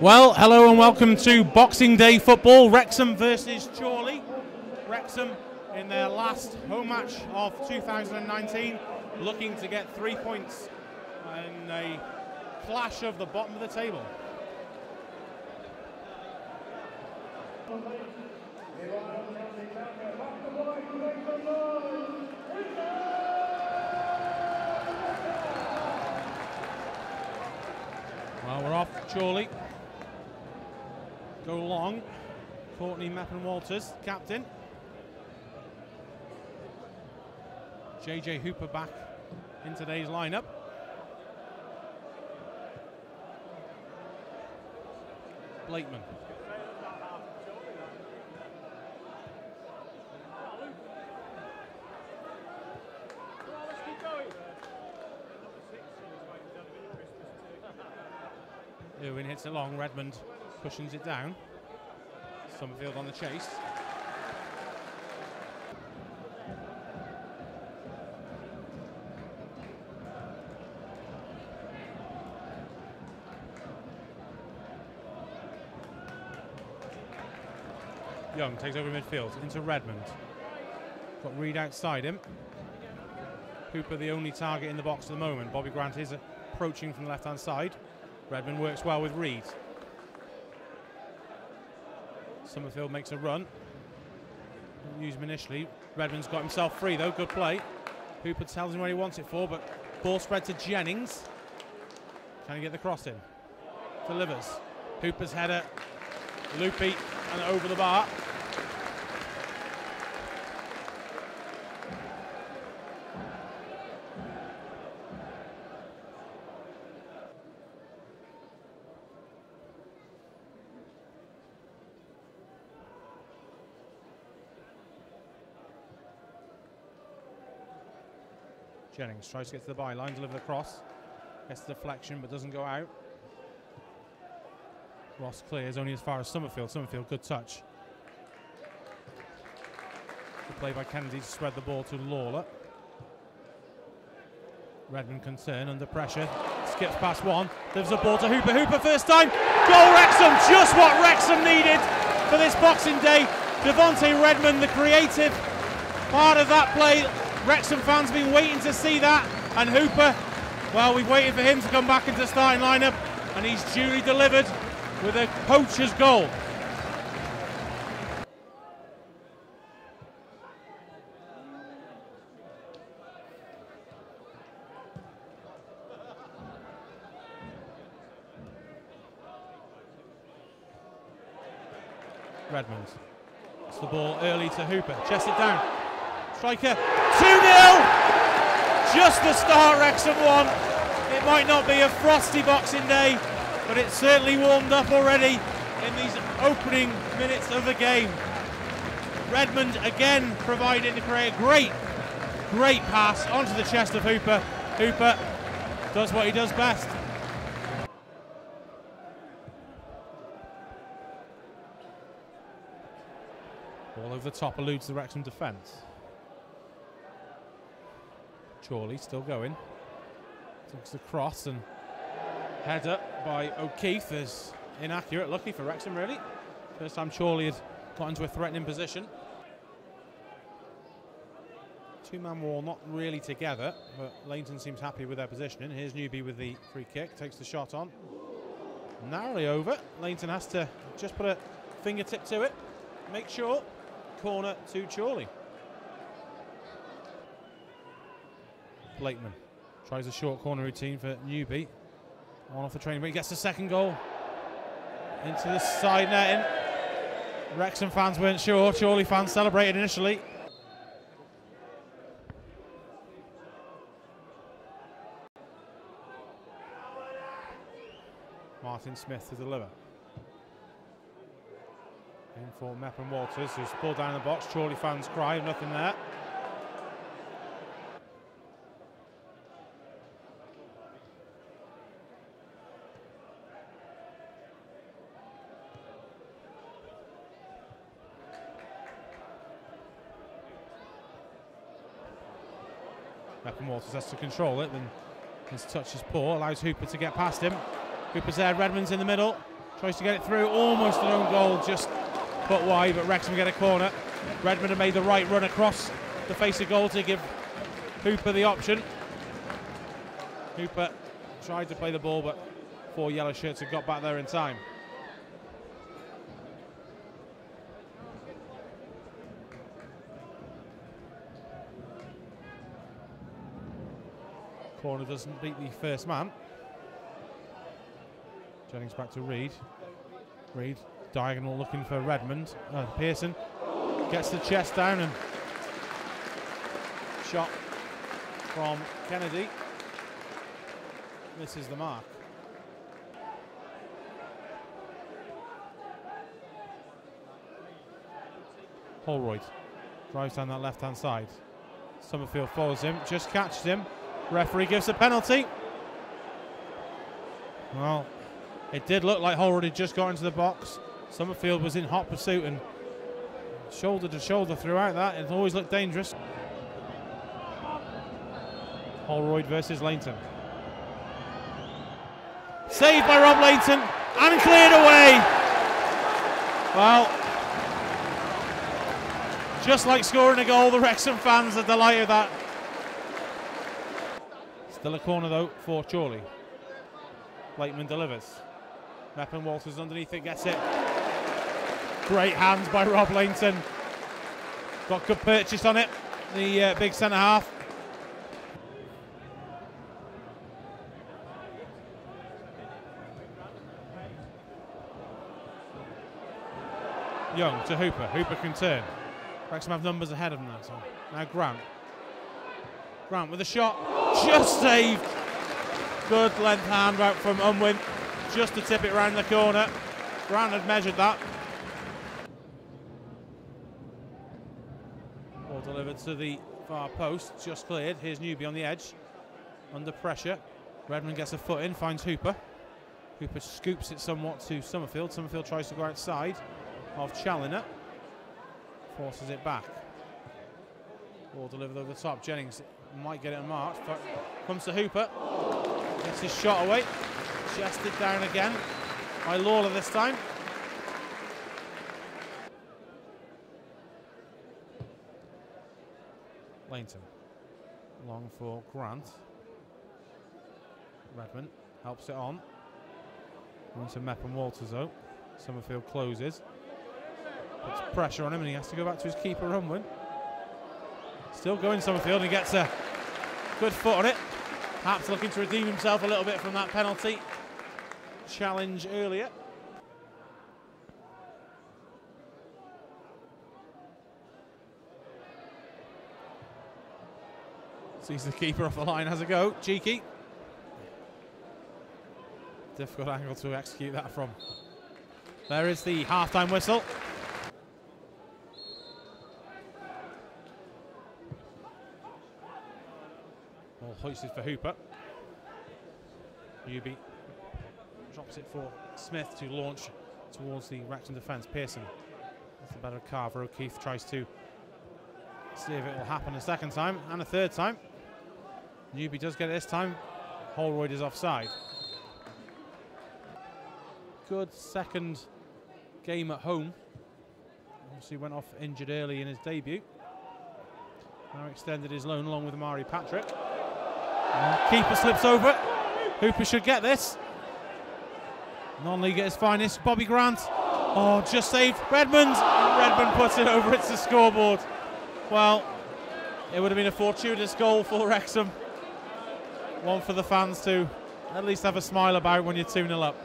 Well, hello and welcome to Boxing Day football. Wrexham versus Chorley. Wrexham in their last home match of 2019, looking to get 3 points in a clash of the bottom of the table. Well, we're off Chorley. Go long. Courtney Meppen-Walters, captain. JJ Hooper back in today's lineup. Blakeman. Irwin hits it long, Redmond pushes it down. Summerfield on the chase. Young takes over midfield into Redmond. Got Reed outside him. Hooper the only target in the box at the moment. Bobby Grant is approaching from the left hand side. Redmond works well with Reed. Summerfield makes a run. Didn't use him initially. Redmond's got himself free though, good play. Hooper tells him where he wants it for, but ball spread to Jennings. Can he get the cross in? Delivers. Hooper's header, loopy and over the bar. Jennings tries to get to the byline, deliver the cross. Gets the deflection but doesn't go out. Ross clears only as far as Summerfield. Summerfield, good touch. Good play by Kennedy to spread the ball to Lawler. Redmond concern under pressure. Skips past one. Delivers the ball to Hooper. Hooper first time. Goal Wrexham! Just what Wrexham needed for this Boxing Day. Devontae Redmond, the creative part of that play. Wrexham fans have been waiting to see that, and Hooper, well, we've waited for him to come back into the starting lineup, and he's duly delivered with a poacher's goal. Redmond. It's the ball early to Hooper, chests it down. Striker, 2-0! Just the start Wrexham won. It might not be a frosty Boxing Day, but it's certainly warmed up already in these opening minutes of the game. Redmond again providing to create a great pass onto the chest of Hooper. Hooper does what he does best. Ball over the top eludes the Wrexham defence. Chorley still going. Takes the cross and header by O'Keefe is inaccurate. Lucky for Wrexham, really. First time Chorley had got into a threatening position. Two-man wall not really together, but Leighton seems happy with their positioning. Here's Newby with the free kick. Takes the shot on. Narrowly over. Leighton has to just put a fingertip to it. Make sure. Corner to Chorley. Blakeman tries a short corner routine for Newby. On off the training, but he gets the second goal into the side netting. Wrexham fans weren't sure. Chorley fans celebrated initially. Martin Smith to deliver. In for Meppen-Walters, who's pulled down the box. Chorley fans cry, nothing there. Meppen-Walters has to control it, then his touch is poor, allows Hooper to get past him. Hooper's there, Redmond's in the middle, Tries to get it through, almost an own goal, just put wide, but Wrexham get a corner. Redmond have made the right run across the face of goal to give Hooper the option. Hooper tried to play the ball, but 4 yellow shirts have got back there in time. Corner doesn't beat the first man. Jennings back to Reid. Reid diagonal looking for Redmond. Pearson gets the chest down and shot from Kennedy. This is the mark. Holroyd drives down that left-hand side. Summerfield follows him, just catches him. Referee gives a penalty. Well, it did look like Holroyd had just got into the box. Summerfield was in hot pursuit and shoulder to shoulder throughout that. It always looked dangerous. Holroyd versus Lainton. Saved by Rob Lainton and cleared away. Well, just like scoring a goal, the Wrexham fans are delighted with that. Still a corner though for Chorley. Blakeman delivers. Meppen Walters underneath it, gets it. Great hands by Rob Lainton. Got good purchase on it, the big centre half. Young to Hooper. Hooper can turn. Wrexham have numbers ahead of them now. So now Grant. Grant with a shot. Just saved. Good length hand out from Unwin. Just to tip it round the corner. Grant had measured that. Ball delivered to the far post. Just cleared. Here's Newby on the edge. Under pressure. Redmond gets a foot in. Finds Hooper. Hooper scoops it somewhat to Summerfield. Summerfield tries to go outside of Challoner. Forces it back. Ball delivered over the top. Jennings might get it unmarked, but comes to Hooper. Gets his shot away. Chested down again by Lawler this time. Lainton. Long for Grant. Redmond helps it on. Into Meppen Walters though. Summerfield closes. Puts pressure on him and he has to go back to his keeper, Unwin. Still going Summerfield and he gets a good foot on it. Perhaps looking to redeem himself a little bit from that penalty challenge earlier. Sees the keeper off the line, has a go. Cheeky. Difficult angle to execute that from. There is the half-time whistle. Ball hoisted for Hooper. Newby drops it for Smith to launch towards the Wrexham defence. Pearson with the better Carver. O'Keefe tries to see if it will happen a second time and a third time. Newby does get it this time. Holroyd is offside. Good second game at home. Obviously went off injured early in his debut. Now extended his loan along with Omari Patrick. Keeper slips over it. Hooper should get this. Non-league at his finest. Bobby Grant. Oh, just saved Redmond. Redmond puts it over. It's the scoreboard. Well, it would have been a fortuitous goal for Wrexham. One for the fans to at least have a smile about when you're 2-0 up.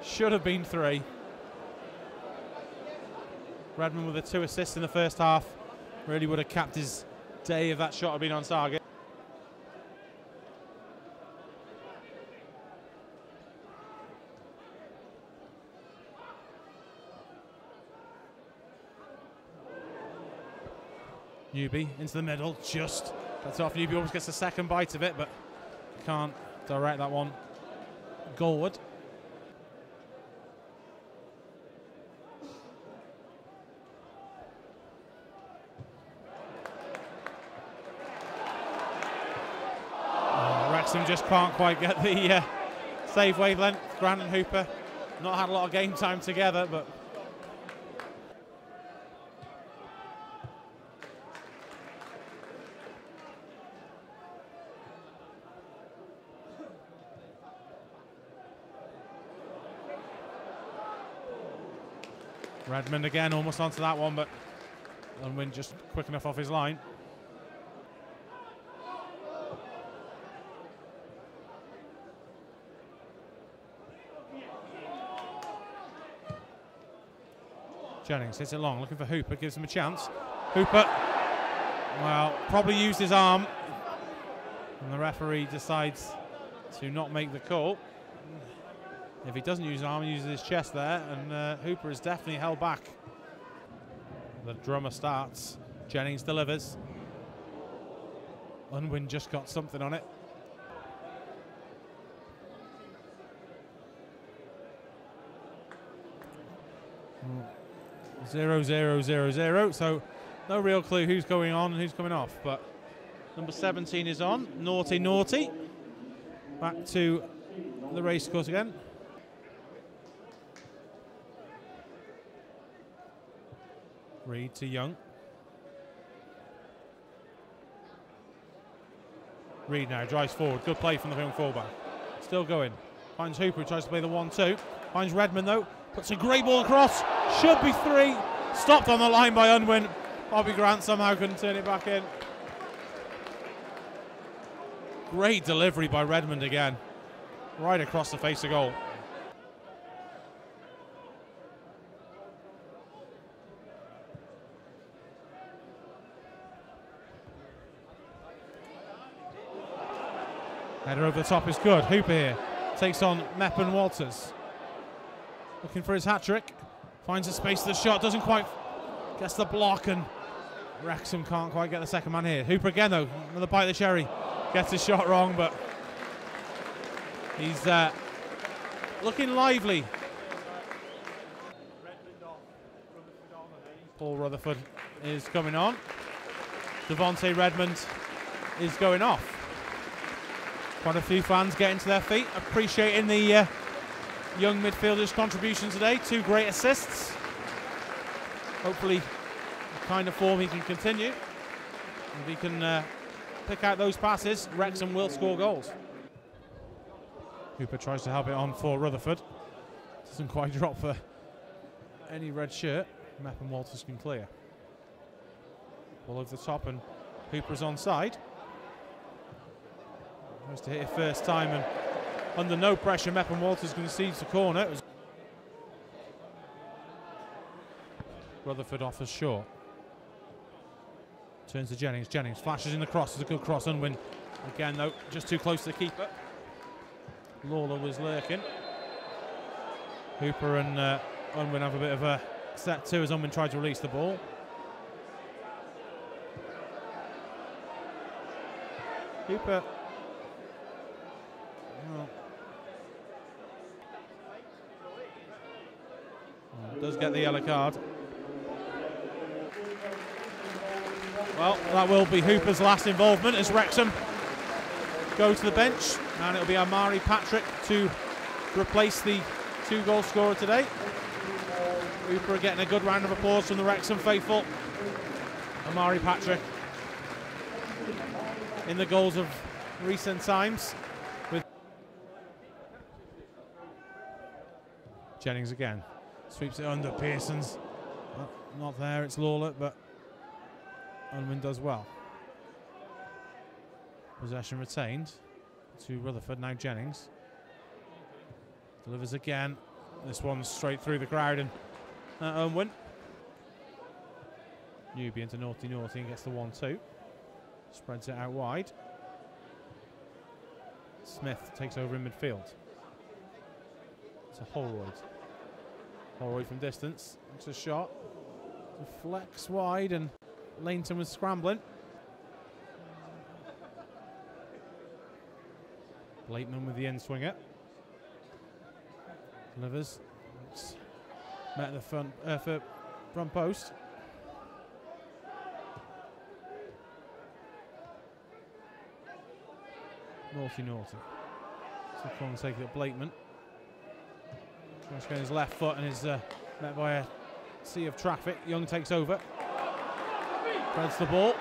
Should have been 3. Redmond with the 2 assists in the first half. Really would have capped his day if that shot had been on target. Newby into the middle, just cuts off. Newby always gets a second bite of it, but can't direct that one goalward. Wrexham just can't quite get the save wavelength. Grant and Hooper not had a lot of game time together, but Redmond again almost onto that one, but Unwin just quick enough off his line. Jennings hits it long, looking for Hooper, gives him a chance. Hooper, well, probably used his arm, and the referee decides to not make the call. If he doesn't use his arm, he uses his chest there, and Hooper is definitely held back. The drummer starts, Jennings delivers. Unwin just got something on it. 0-0-0-0, so no real clue who's going on and who's coming off, but number 17 is on. Naughty, naughty. Back to the racecourse again. Reed to Young. Reed now drives forward. Good play from the young fullback. Still going. Finds Hooper, tries to play the 1-2. Finds Redmond though. Puts a great ball across. Should be 3. Stopped on the line by Unwin. Bobby Grant somehow couldn't turn it back in. Great delivery by Redmond again. Right across the face of goal. Header over the top is good. Hooper here takes on Meppen Walters. Looking for his hat-trick. Finds a space to the shot. Doesn't quite. Gets the block, and Wrexham can't quite get the second man here. Hooper again though. Another bite of the cherry. Gets his shot wrong, but he's looking lively. Paul Rutherford is coming on. Devontae Redmond is going off. Quite a few fans getting to their feet, appreciating the young midfielder's contribution today. 2 great assists. Hopefully, the kind of form he can continue. If he can pick out those passes, Wrexham will score goals. Hooper tries to help it on for Rutherford. Doesn't quite drop for any red shirt. Meppen Walters can clear. Ball over the top, and Hooper's onside. Tries to hit it first time, and under no pressure, Meppen Walters concedes the corner. Rutherford offers short. Turns to Jennings. Jennings flashes in the cross. It's a good cross. Unwin again, though, just too close to the keeper. Lawler was lurking. Hooper and Unwin have a bit of a set to as Unwin tried to release the ball. Hooper. Does get the yellow card. Well, that will be Hooper's last involvement as Wrexham go to the bench, and it'll be Omari Patrick to replace the 2-goal scorer today. Hooper getting a good round of applause from the Wrexham faithful. Omari Patrick in the goals of recent times. With Jennings again. Sweeps it under. Pearson's not there. It's Lawler, but Unwin does well. Possession retained to Rutherford. Now Jennings delivers again. This one's straight through the crowd, and Unwin. Newby into Naughty Naughty and gets the 1-2. Spreads it out wide. Smith takes over in midfield. To Holroyd. Holroyd from distance. It's a shot. Flex wide, and Lainton was scrambling. Blakeman with the end swinger. Delivers. It's met at the front post. Naughty. So Corn take it at Blakeman. Tries to get his left foot and is met by a sea of traffic. Young takes over. Threads the ball.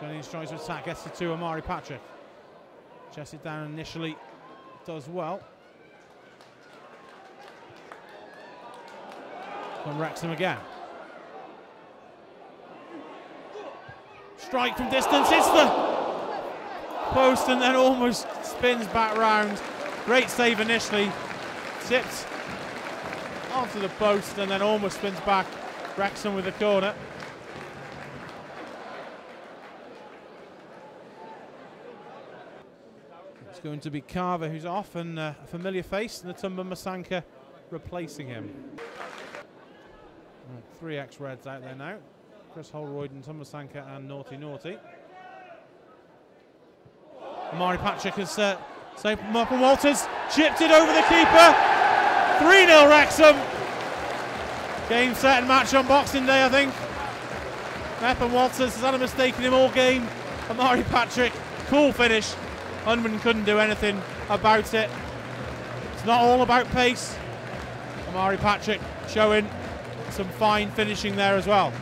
Jennings tries to attack, gets it to Omari Patrick. Chests it down initially, does well. From Wrexham again. Strike from distance, hits the post and then almost spins back round. Great save initially, tipped onto the post and then almost spins back. Wrexham with the corner. It's going to be Carver who's off, and a familiar face, Natumba Masanka replacing him. 3 ex-Reds out there now. Chris Holroyd and Natumba Masanka and Naughty. Omari Patrick has saved from Martin Walters, chipped it over the keeper. 3-0 Wrexham. Game, set and match on Boxing Day, I think. Mepham Walters has had a mistake in him all game. Omari Patrick, cool finish. Unwin couldn't do anything about it. It's not all about pace. Omari Patrick showing some fine finishing there as well.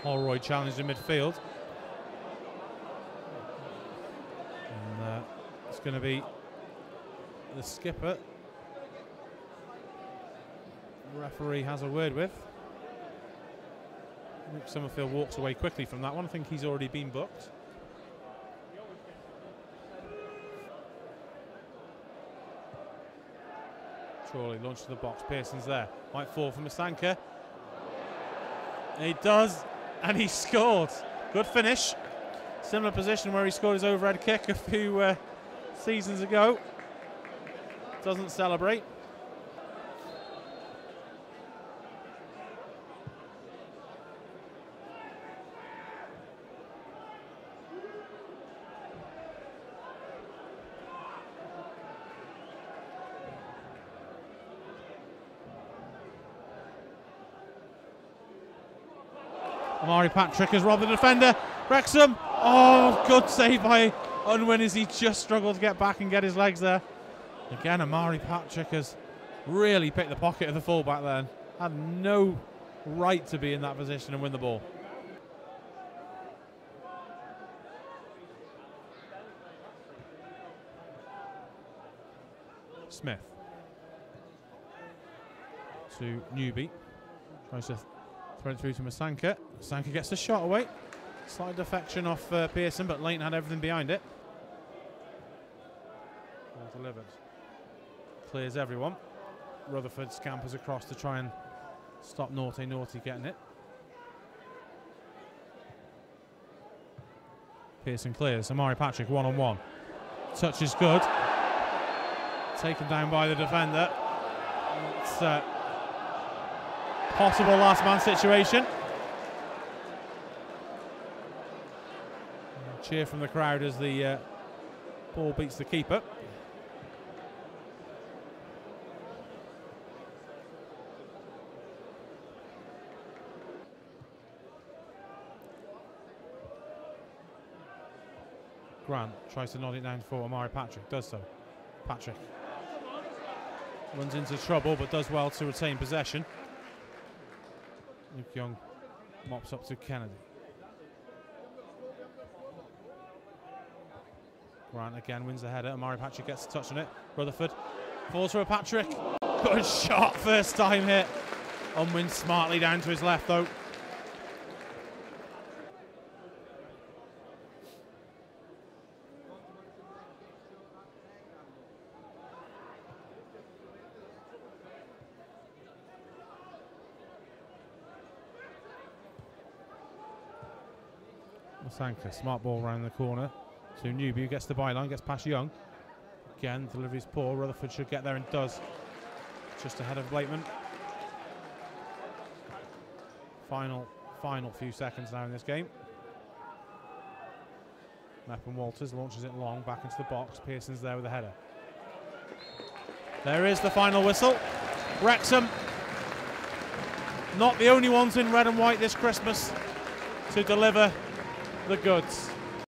Holroyd challenged in midfield. And it's going to be the skipper the referee has a word with. I think Summerfield walks away quickly from that one. I think he's already been booked. Chorley launched to the box. Pearson's there. Might fall from Masanka. He does, and he scored. Good finish. Similar position where he scored his overhead kick a few seasons ago. Doesn't celebrate. Omari Patrick has robbed the defender. Wrexham. Oh, good save by Unwin as he just struggled to get back and get his legs there. Again, Omari Patrick has really picked the pocket of the fullback then. Had no right to be in that position and win the ball. Smith to Newby. Tries to throw it through to Masanka. Masanka gets the shot away. Slight defection off Pearson, but Leighton had everything behind it. Well delivered. Clears everyone. Rutherford scampers across to try and stop Naughty getting it. Pearson clears. Omari Patrick one-on-one. Touch is good. Taken down by the defender. It's a possible last man situation. Cheer from the crowd as the ball beats the keeper. Grant tries to nod it down for Omari Patrick, does so. Patrick runs into trouble but does well to retain possession. Luke Young mops up to Kennedy. Grant again wins the header. Omari Patrick gets a touch on it. Rutherford falls for a Patrick. Good shot, first time hit. Unwin smartly down to his left though. Masanka, smart ball around the corner to Newby, who gets the byline, gets past Young. Again, delivery's poor. Rutherford should get there and does. Just ahead of Blakeman. Final few seconds now in this game. Meppen Walters launches it long back into the box. Pearson's there with the header. There is the final whistle. Wrexham, not the only ones in red and white this Christmas to deliver the goods.